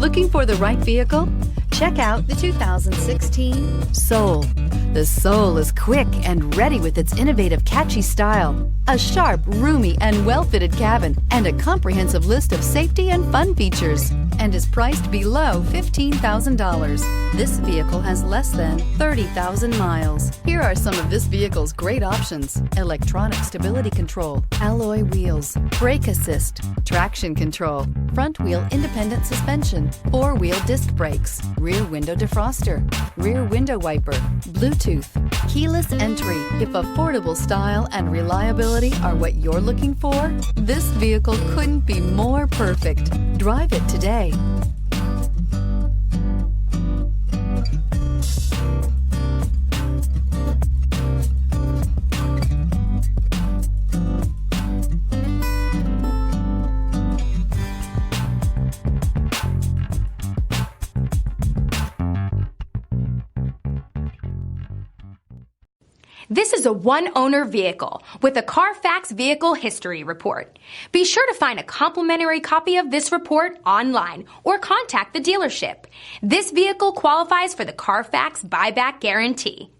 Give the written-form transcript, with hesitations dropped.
Looking for the right vehicle? Check out the 2016 Soul. The Soul is quick and ready with its innovative, catchy style, a sharp, roomy, and well-fitted cabin, and a comprehensive list of safety and fun features, and is priced below $15,000. This vehicle has less than 30,000 miles. Here are some of this vehicle's great options: electronic stability control, alloy wheels, brake assist, traction control, front wheel independent suspension, four-wheel disc brakes, rear window defroster, rear window wiper, Bluetooth, keyless entry. If affordable style and reliability are what you're looking for, this vehicle couldn't be more perfect. Drive it today. This is a one-owner vehicle with a CARFAX Vehicle History Report. Be sure to find a complimentary copy of this report online or contact the dealership. This vehicle qualifies for the CARFAX Buyback Guarantee.